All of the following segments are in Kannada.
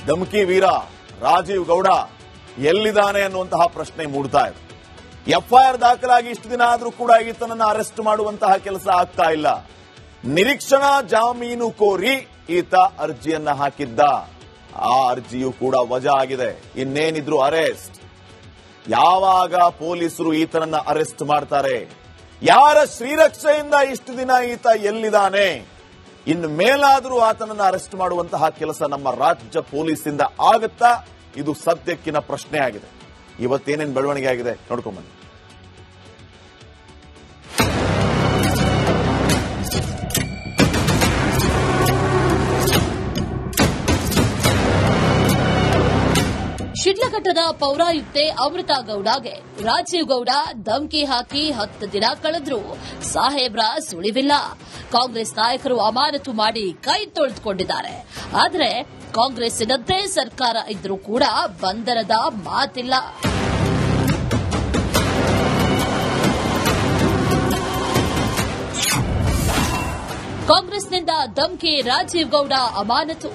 ಧಮಕಿ ವೀರ ರಾಜೀವ್ ಗೌಡ ಎಲ್ಲಿದ್ದಾನೆ ಅನ್ನುವಂತಹ ಪ್ರಶ್ನೆ ಮೂಡ್ತಾ ಇದೆ. ಎಫ್ಐಆರ್ ದಾಖಲಾಗಿ ಇಷ್ಟು ದಿನ ಆದರೂ ಕೂಡ ಈತನನ್ನ ಅರೆಸ್ಟ್ ಮಾಡುವಂತಹ ಕೆಲಸ ಆಗ್ತಾ ಇಲ್ಲ. ನಿರೀಕ್ಷಣಾ ಜಾಮೀನು ಕೋರಿ ಈತ ಅರ್ಜಿಯನ್ನ ಹಾಕಿದ್ದ. ಆ ಅರ್ಜಿಯು ಕೂಡ ವಜಾ ಆಗಿದೆ. ಇನ್ನೇನಿದ್ರು ಅರೆಸ್ಟ್. ಯಾವಾಗ ಪೊಲೀಸರು ಈತನನ್ನ ಅರೆಸ್ಟ್ ಮಾಡ್ತಾರೆ? ಯಾರ ಶ್ರೀರಕ್ಷೆಯಿಂದ ಇಷ್ಟು ದಿನ ಈತ ಎಲ್ಲಿದ್ದಾನೆ? ಇನ್ನು ಮೇಲಾದರೂ ಆತನನ್ನ ಅರೆಸ್ಟ್ ಮಾಡುವಂತಹ ಕೆಲಸ ನಮ್ಮ ರಾಜ್ಯ ಪೊಲೀಸಿಂದ ಆಗುತ್ತಾ? ಇದು ಸದ್ಯಕ್ಕಿನ ಪ್ರಶ್ನೆ ಆಗಿದೆ. ಇವತ್ತೇನೇನು ಬೆಳವಣಿಗೆ ಆಗಿದೆ ನೋಡ್ಕೊಂಡ್ಬನ್ನಿ. ಶಿಡ್ಲಘಟ್ಟದ ಪೌರಾಯುಕ್ತೆ ಅಮೃತಾ ಗೌಡಗೆ ರಾಜೀವ್ ಗೌಡ ಧಮಕಿ ಹಾಕಿ 10 ದಿನ ಕಳೆದ್ರೂ ಸಾಹೇಬ್ರ ಸುಳಿವಿಲ್ಲ. ಕಾಂಗ್ರೆಸ್ ನಾಯಕರು ಅಮಾನತು ಮಾಡಿ ಕೈ ತೊಳೆದುಕೊಂಡಿದ್ದಾರೆ. ಆದರೆ ಕಾಂಗ್ರೆಸ್ಸಿನದ್ದೇ ಸರ್ಕಾರ ಇದ್ರೂ ಕೂಡ ಬಂಧನದ ಮಾತಿಲ್ಲ. ಕಾಂಗ್ರೆಸ್ನಿಂದ ಧಮಕಿ, ರಾಜೀವ್ ಗೌಡ ಅಮಾನತು.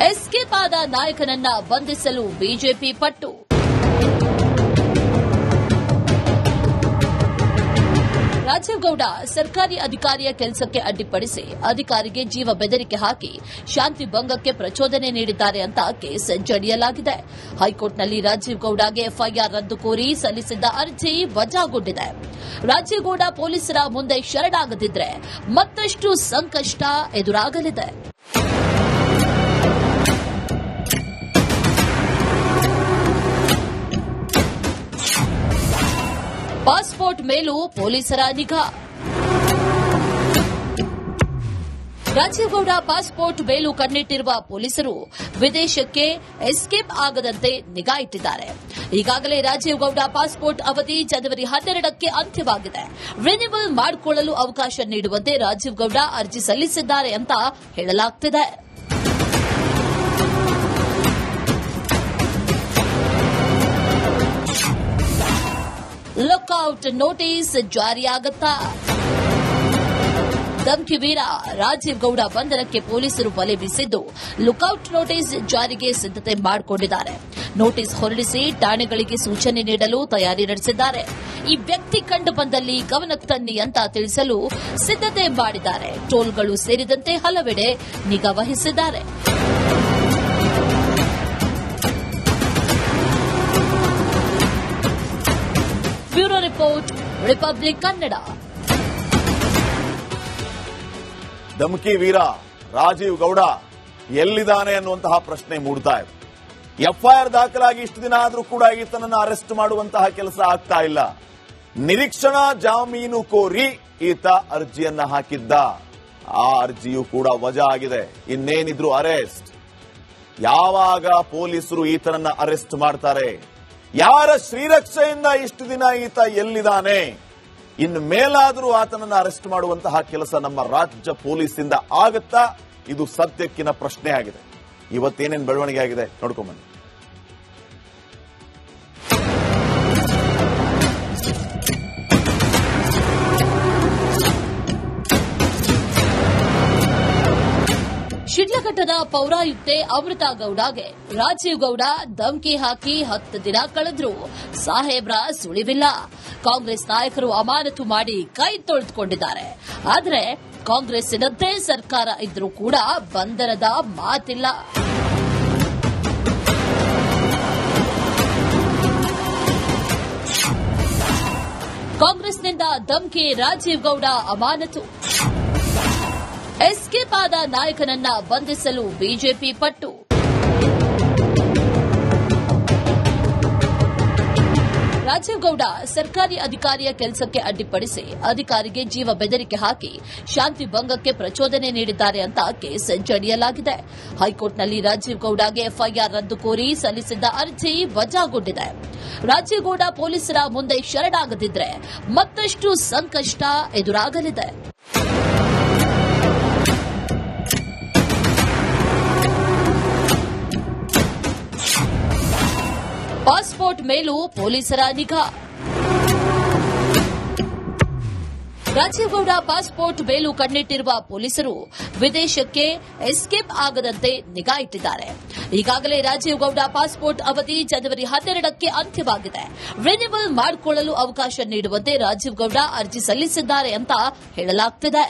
ಎಸ್ಕೇಪ್ ಆದ ನಾಯಕನನ್ನ ಬಂಧಿಸಲು ಬಿಜೆಪಿ ಪಟ್ಟು. ರಾಜೀವ್ ಗೌಡ ಸರ್ಕಾರಿ ಅಧಿಕಾರಿಯ ಕೆಲಸಕ್ಕೆ ಅಡ್ಡಿಪಡಿಸಿ ಅಧಿಕಾರಿಗೆ ಜೀವ ಬೆದರಿಕೆ ಹಾಕಿ ಶಾಂತಿ ಭಂಗಕ್ಕೆ ಪ್ರಚೋದನೆ ನೀಡಿದ್ದಾರೆ ಅಂತ ಕೇಸ್ ಜಡಿಯಲಾಗಿದೆ. ಹೈಕೋರ್ಟ್ನಲ್ಲಿ ರಾಜೀವ್ ಗೌಡಗೆ ಎಫ್ಐಆರ್ ರದ್ದು ಕೋರಿ ಸಲ್ಲಿಸಿದ್ದ ಅರ್ಜಿ ವಜಾಗೊಂಡಿದೆ. ರಾಜೀವ್ ಗೌಡ ಪೊಲೀಸರ ಮುಂದೆ ಶರಣಾಗದಿದ್ರೆ ಮತ್ತಷ್ಟು ಸಂಕಷ್ಟ ಎದುರಾಗಲಿದೆ. ಪಾಸ್ಪೋರ್ಟ್ ಮೇಲೂ ಪೊಲೀಸರ ನಿಗಾ. ರಾಜೀವ್ ಗೌಡ ಪಾಸ್ಪೋರ್ಟ್ ಮೇಲೂ ಕಣ್ಣಿಟ್ಟಿರುವ ಪೊಲೀಸರು ವಿದೇಶಕ್ಕೆ ಎಸ್ಕೇಪ್ ಆಗದಂತೆ ನಿಗಾ ಇಟ್ಟಿದ್ದಾರೆ. ಈಗಾಗಲೇ ರಾಜೀವ್ ಗೌಡ ಪಾಸ್ಪೋರ್ಟ್ ಅವಧಿ ಜನವರಿ 12ಕ್ಕೆ ಅಂತ್ಯವಾಗಿದೆ. ರಿನ್ಯೂವಲ್ ಮಾಡಿಕೊಳ್ಳಲು ಅವಕಾಶ ನೀಡುವಂತೆ ರಾಜೀವ್ ಗೌಡ ಅರ್ಜಿ ಸಲ್ಲಿಸಿದ್ದಾರೆ ಅಂತ ಹೇಳಲಾಗುತ್ತಿದೆ. ಲುಕ್ಔಟ್ ನೋಟಿಸ್ ಜಾರಿಯಾಗುತ್ತಾ? ಧಮಕಿ ವೀರ ರಾಜೀವ್ ಗೌಡ ಬಂಧನಕ್ಕೆ ಪೊಲೀಸರು ಬಲೆ ಬೀಸಿದ್ದು ಲುಕ್ಔಟ್ ನೋಟಿಸ್ ಜಾರಿಗೆ ಸಿದ್ದತೆ ಮಾಡಿಕೊಂಡಿದ್ದಾರೆ. ನೋಟಿಸ್ ಹೊರಡಿಸಿ ಠಾಣೆಗಳಿಗೆ ಸೂಚನೆ ನೀಡಲು ತಯಾರಿ ನಡೆಸಿದ್ದಾರೆ. ಈ ವ್ಯಕ್ತಿ ಕಂಡು ಬಂದಲ್ಲಿ ಗಮನಕ್ಕೆ ತನ್ನಿ ಅಂತ ತಿಳಿಸಲು ಸಿದ್ದತೆ ಮಾಡಿದ್ದಾರೆ. ಟೋಲ್ಗಳು ಸೇರಿದಂತೆ ಹಲವೆಡೆ ನಿಗಾ ವಹಿಸಿದ್ದಾರೆ. Bureau report, Republic Kannada. ಧಮಕಿ ವೀರ ರಾಜೀವ್ ಗೌಡ ಎಲ್ಲಿದ್ದಾನೆ ಅನ್ನುವಂತಹ ಪ್ರಶ್ನೆ ಮೂಡ್ತಾ ಇದೆ. ಎಫ್ಐಆರ್ ದಾಖಲಾಗಿ ಇಷ್ಟು ದಿನ ಆದರೂ ಕೂಡ ಈತನನ್ನ ಅರೆಸ್ಟ್ ಮಾಡುವಂತಹ ಕೆಲಸ ಆಗ್ತಾ ಇಲ್ಲ. ನಿರೀಕ್ಷಣಾ ಜಾಮೀನು ಕೋರಿ ಈತ ಅರ್ಜಿಯನ್ನ ಹಾಕಿದ್ದ. ಆ ಅರ್ಜಿಯು ಕೂಡ ವಜಾ ಆಗಿದೆ. ಇನ್ನೇನಿದ್ರು ಅರೆಸ್ಟ್. ಯಾವಾಗ ಪೊಲೀಸರು ಈತನನ್ನ ಅರೆಸ್ಟ್ ಮಾಡ್ತಾರೆ? ಯಾರ ಶ್ರೀರಕ್ಷೆಯಿಂದ ಇಷ್ಟು ದಿನ ಈತ ಎಲ್ಲಿದ್ದಾನೆ? ಇನ್ನು ಮೇಲಾದರೂ ಆತನನ್ನ ಅರೆಸ್ಟ್ ಮಾಡುವಂತಹ ಕೆಲಸ ನಮ್ಮ ರಾಜ್ಯ ಪೊಲೀಸಿಂದ ಆಗುತ್ತಾ? ಇದು ಸದ್ಯಕ್ಕಿನ ಪ್ರಶ್ನೆ ಆಗಿದೆ. ಇವತ್ತೇನೇನು ಬೆಳವಣಿಗೆ ಆಗಿದೆ ನೋಡ್ಕೊಂಡ್ಬನ್ನಿ. ಶಿಡ್ಲಘಟ್ಟದ ಪೌರಾಯುಕ್ತೆ ಅಮೃತಾ ಗೌಡಗೆ ರಾಜೀವ್ ಗೌಡ ಧಮಕಿ ಹಾಕಿ 10 ದಿನ ಕಳೆದ್ರೂ ಸಾಹೇಬ್ರ ಸುಳಿವಿಲ್ಲ. ಕಾಂಗ್ರೆಸ್ ನಾಯಕರು ಅಮಾನತು ಮಾಡಿ ಕೈ ತೊಳೆದುಕೊಂಡಿದ್ದಾರೆ. ಆದರೆ ಕಾಂಗ್ರೆಸ್ಸಿನದ್ದೇ ಸರ್ಕಾರ ಇದ್ರೂ ಕೂಡ ಬಂಧನದ ಮಾತಿಲ್ಲ. ಕಾಂಗ್ರೆಸ್ನಿಂದ ಧಮಕಿ, ರಾಜೀವ್ ಗೌಡ ಅಮಾನತು. ಎಸ್ಕೇಪ್ ಆದ ನಾಯಕನನ್ನ ಬಂಧಿಸಲು ಬಿಜೆಪಿ ಪಟ್ಟು. ರಾಜೀವ್ ಗೌಡ ಸರ್ಕಾರಿ ಅಧಿಕಾರಿಯ ಕೆಲಸಕ್ಕೆ ಅಡ್ಡಿಪಡಿಸಿ ಅಧಿಕಾರಿಗೆ ಜೀವ ಬೆದರಿಕೆ ಹಾಕಿ ಶಾಂತಿ ಭಂಗಕ್ಕೆ ಪ್ರಚೋದನೆ ನೀಡಿದ್ದಾರೆ ಅಂತ ಕೇಸ್ ಜಡಿಯಲಾಗಿದೆ. ಹೈಕೋರ್ಟ್ನಲ್ಲಿ ರಾಜೀವ್ ಗೌಡಗೆ ಎಫ್ಐಆರ್ ರದ್ದು ಕೋರಿ ಸಲ್ಲಿಸಿದ್ದ ಅರ್ಜಿ ವಜಾಗೊಂಡಿದೆ. ರಾಜೀವ್ ಗೌಡ ಪೊಲೀಸರ ಮುಂದೆ ಶರಣಾಗದಿದ್ರೆ ಮತ್ತಷ್ಟು ಸಂಕಷ್ಟ ಎದುರಾಗಲಿದೆ. ಪಾಸ್ಪೋರ್ಟ್ ಮೇಲೂ ಪೊಲೀಸರ ನಿಗಾ. ರಾಜೀವ್ ಗೌಡ ಪಾಸ್ಪೋರ್ಟ್ ಬೇಲು ಕಣ್ಣಿಟ್ಟಿರುವ ಪೊಲೀಸರು ವಿದೇಶಕ್ಕೆ ಎಸ್ಕೇಪ್ ಆಗದಂತೆ ನಿಗಾ ಇಟ್ಟಿದ್ದಾರೆ. ಈಗಾಗಲೇ ರಾಜೀವ್ ಗೌಡ ಪಾಸ್ಪೋರ್ಟ್ ಅವಧಿ ಜನವರಿ 12ಕ್ಕೆ ಅಂತ್ಯವಾಗಿದೆ. ರಿನ್ಯೂವಲ್ ಮಾಡಿಕೊಳ್ಳಲು ಅವಕಾಶ ನೀಡುವಂತೆ ರಾಜೀವ್ ಗೌಡ ಅರ್ಜಿ ಸಲ್ಲಿಸಿದ್ದಾರೆ ಅಂತ ಹೇಳಲಾಗುತ್ತಿದೆ.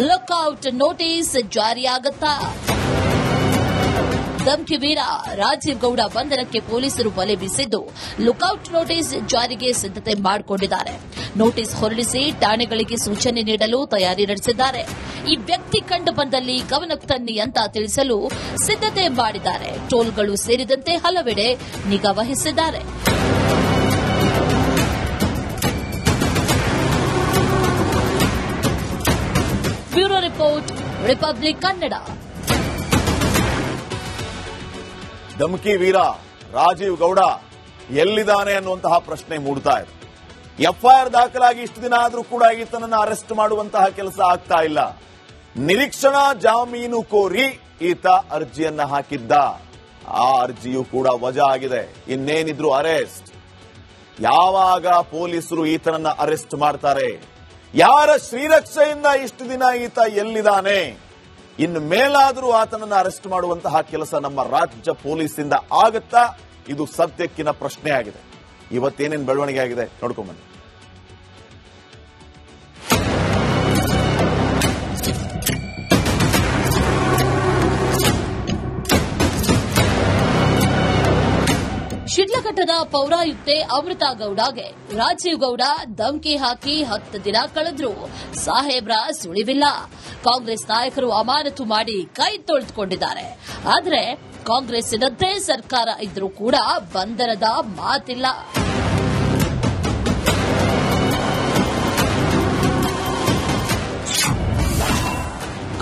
ಲುಕ್ಔಟ್ ನೋಟಿಸ್ ಜಾರಿಯಾಗುತ್ತಾ? ಧಮ್ಕಿ ವೀರ ರಾಜೀವ್ ಗೌಡ ಬಂಧನಕ್ಕೆ ಪೊಲೀಸರು ಬಲೆ ಬೀಸಿದ್ದು ಲುಕ್ಔಟ್ ನೋಟಿಸ್ ಜಾರಿಗೆ ಸಿದ್ದತೆ ಮಾಡಿಕೊಂಡಿದ್ದಾರೆ. ನೋಟಿಸ್ ಹೊರಡಿಸಿ ಠಾಣೆಗಳಿಗೆ ಸೂಚನೆ ನೀಡಲು ತಯಾರಿ ನಡೆಸಿದ್ದಾರೆ. ಈ ವ್ಯಕ್ತಿ ಕಂಡು ಬಂದಲ್ಲಿ ಗಮನಕ್ಕೆ ತನ್ನಿ ಅಂತ ತಿಳಿಸಲು ಸಿದ್ದತೆ ಮಾಡಿದ್ದಾರೆ. ಟೋಲ್ಗಳು ಸೇರಿದಂತೆ ಹಲವೆಡೆ ನಿಗಾ ವಹಿಸಿದ್ದಾರೆ. Bureau report, Republic Kannada. ಧಮ್ಕಿ ವೀರ ರಾಜೀವ್ ಗೌಡ ಎಲ್ಲಿದ್ದಾನೆ ಅನ್ನುವಂತಹ ಪ್ರಶ್ನೆ ಮೂಡ್ತಾ ಇದೆ. ಎಫ್ಐಆರ್ ದಾಖಲಾಗಿ ಇಷ್ಟು ದಿನ ಆದರೂ ಕೂಡ ಈತನನ್ನು ಅರೆಸ್ಟ್ ಮಾಡುವಂತಹ ಕೆಲಸ ಆಗ್ತಾ ಇಲ್ಲ. ನಿರೀಕ್ಷಣಾ ಜಾಮೀನು ಕೋರಿ ಈತ ಅರ್ಜಿಯನ್ನ ಹಾಕಿದ್ದ. ಆ ಅರ್ಜಿಯೂ ಕೂಡ ವಜಾ ಆಗಿದೆ. ಇನ್ನೇನಿದ್ರು ಅರೆಸ್ಟ್. ಯಾವಾಗ ಪೊಲೀಸರು ಈತನನ್ನ ಅರೆಸ್ಟ್ ಮಾಡ್ತಾರೆ? ಯಾರ ಶ್ರೀರಕ್ಷೆಯಿಂದ ಇಷ್ಟು ದಿನ ಈತ ಎಲ್ಲಿದ್ದಾನೆ? ಇನ್ನು ಮೇಲಾದರೂ ಆತನನ್ನು ಅರೆಸ್ಟ್ ಮಾಡುವಂತಹ ಕೆಲಸ ನಮ್ಮ ರಾಜ್ಯ ಪೊಲೀಸಿಂದ ಆಗುತ್ತಾ? ಇದು ಸದ್ಯಕ್ಕಿನ ಪ್ರಶ್ನೆ ಆಗಿದೆ. ಇವತ್ತೇನೇನು ಬೆಳವಣಿಗೆ ಆಗಿದೆ ನೋಡ್ಕೊಂಡ್ಬನ್ನಿ. ಶಿಡ್ಲಘಟ್ಟದ ಪೌರಾಯುಕ್ತೆ ಅಮೃತಾ ಗೌಡಗೆ ರಾಜೀವ್ ಗೌಡ ಧಮ್ಕಿ ಹಾಕಿ 10 ದಿನ ಕಳೆದ್ರೂ ಸಾಹೇಬ್ರ ಸುಳಿವಿಲ್ಲ. ಕಾಂಗ್ರೆಸ್ ನಾಯಕರು ಅಮಾನತು ಮಾಡಿ ಕೈ ತೊಳೆದುಕೊಂಡಿದ್ದಾರೆ. ಆದರೆ ಕಾಂಗ್ರೆಸ್ಸಿನದ್ದೇ ಸರ್ಕಾರ ಇದ್ರೂ ಕೂಡ ಬಂಧನದ ಮಾತಿಲ್ಲ.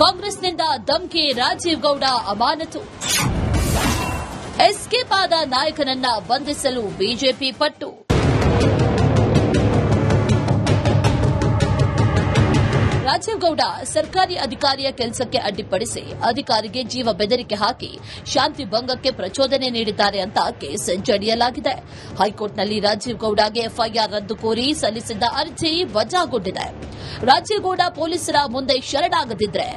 ಕಾಂಗ್ರೆಸ್ನಿಂದ ಧಮ್ಕಿ, ರಾಜೀವ್ ಗೌಡ ಅಮಾನತು. ಎಸ್ಕೇಪ್ ಆದ ನಾಯಕನನ್ನ ಬಂಧಿಸಲು ಬಿಜೆಪಿ ಪಟ್ಟು. ರಾಜೀವ್ ಗೌಡ ಸರ್ಕಾರಿ ಅಧಿಕಾರಿಯ ಕೆಲಸಕ್ಕೆ ಅಡ್ಡಿಪಡಿಸಿ ಅಧಿಕಾರಿಗೆ ಜೀವ ಬೆದರಿಕೆ ಹಾಕಿ ಶಾಂತಿ ಭಂಗಕ್ಕೆ ಪ್ರಚೋದನೆ ನೀಡಿದ್ದಾರೆ ಅಂತ ಕೇಸ್ ಜಡಿಯಲಾಗಿದೆ. ಹೈಕೋರ್ಟ್ನಲ್ಲಿ ರಾಜೀವ್ ಗೌಡಗೆ ಎಫ್ಐಆರ್ ರದ್ದು ಕೋರಿ ಸಲ್ಲಿಸಿದ್ದ ಅರ್ಜಿ ವಜಾಗೊಂಡಿದೆ. ರಾಜೀವ್ ಗೌಡ ಪೊಲೀಸರ ಮುಂದೆ ಶರಣಾಗದಿದ್ರೆ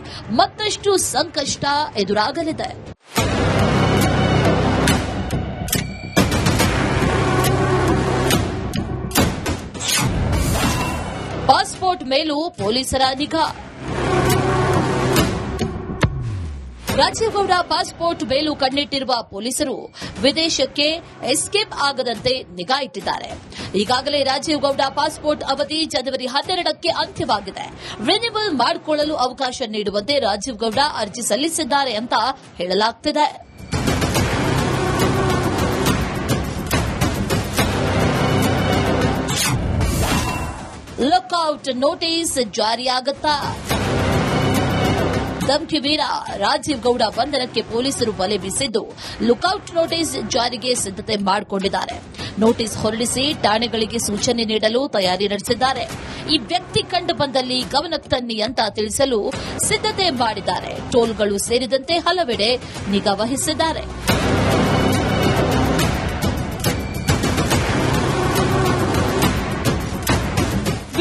ಮತ್ತಷ್ಟು ಸಂಕಷ್ಟ ಎದುರಾಗಲಿದೆ. ಪಾಸ್ಪೋರ್ಟ್ ಮೇಲೂ ಪೊಲೀಸರ ನಿಗಾ. ರಾಜೀವ್ ಗೌಡ ಪಾಸ್ಪೋರ್ಟ್ ಬೇಲು ಕಣ್ಣಿಟ್ಟಿರುವ ಪೊಲೀಸರು ವಿದೇಶಕ್ಕೆ ಎಸ್ಕೇಪ್ ಆಗದಂತೆ ನಿಗಾ ಇಟ್ಟಿದ್ದಾರೆ. ಈಗಾಗಲೇ ರಾಜೀವ್ ಗೌಡ ಪಾಸ್ಪೋರ್ಟ್ ಅವಧಿ ಜನವರಿ 12ಕ್ಕೆ ಅಂತ್ಯವಾಗಿದೆ. ರಿನ್ಯೂವಲ್ ಮಾಡಿಕೊಳ್ಳಲು ಅವಕಾಶ ನೀಡುವಂತೆ ರಾಜೀವ್ ಗೌಡ ಅರ್ಜಿ ಸಲ್ಲಿಸಿದ್ದಾರೆ ಅಂತ ಹೇಳಲಾಗುತ್ತಿದೆ. ಲುಕ್ಔಟ್ ನೋಟಿಸ್ ಜಾರಿಯಾಗುತ್ತಾ? ಧಮ್ಕಿ ವೀರ ರಾಜೀವ್ ಗೌಡ ಬಂಧನಕ್ಕೆ ಪೊಲೀಸರು ಬಲೆ ಬೀಸಿದ್ದು ಲುಕ್ಔಟ್ ನೋಟಿಸ್ ಜಾರಿಗೆ ಸಿದ್ದತೆ ಮಾಡಿಕೊಂಡಿದ್ದಾರೆ. ನೋಟಿಸ್ ಹೊರಡಿಸಿ ಠಾಣೆಗಳಿಗೆ ಸೂಚನೆ ನೀಡಲು ತಯಾರಿ ನಡೆಸಿದ್ದಾರೆ. ಈ ವ್ಯಕ್ತಿ ಕಂಡು ಬಂದಲ್ಲಿ ಗಮನಕ್ಕೆ ತನ್ನಿ ಅಂತ ತಿಳಿಸಲು ಸಿದ್ದತೆ ಮಾಡಿದ್ದಾರೆ. ಟೋಲ್ಗಳು ಸೇರಿದಂತೆ ಹಲವೆಡೆ ನಿಗಾ ವಹಿಸಿದ್ದಾರೆ.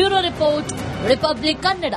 Bureau report, Republic Kannada.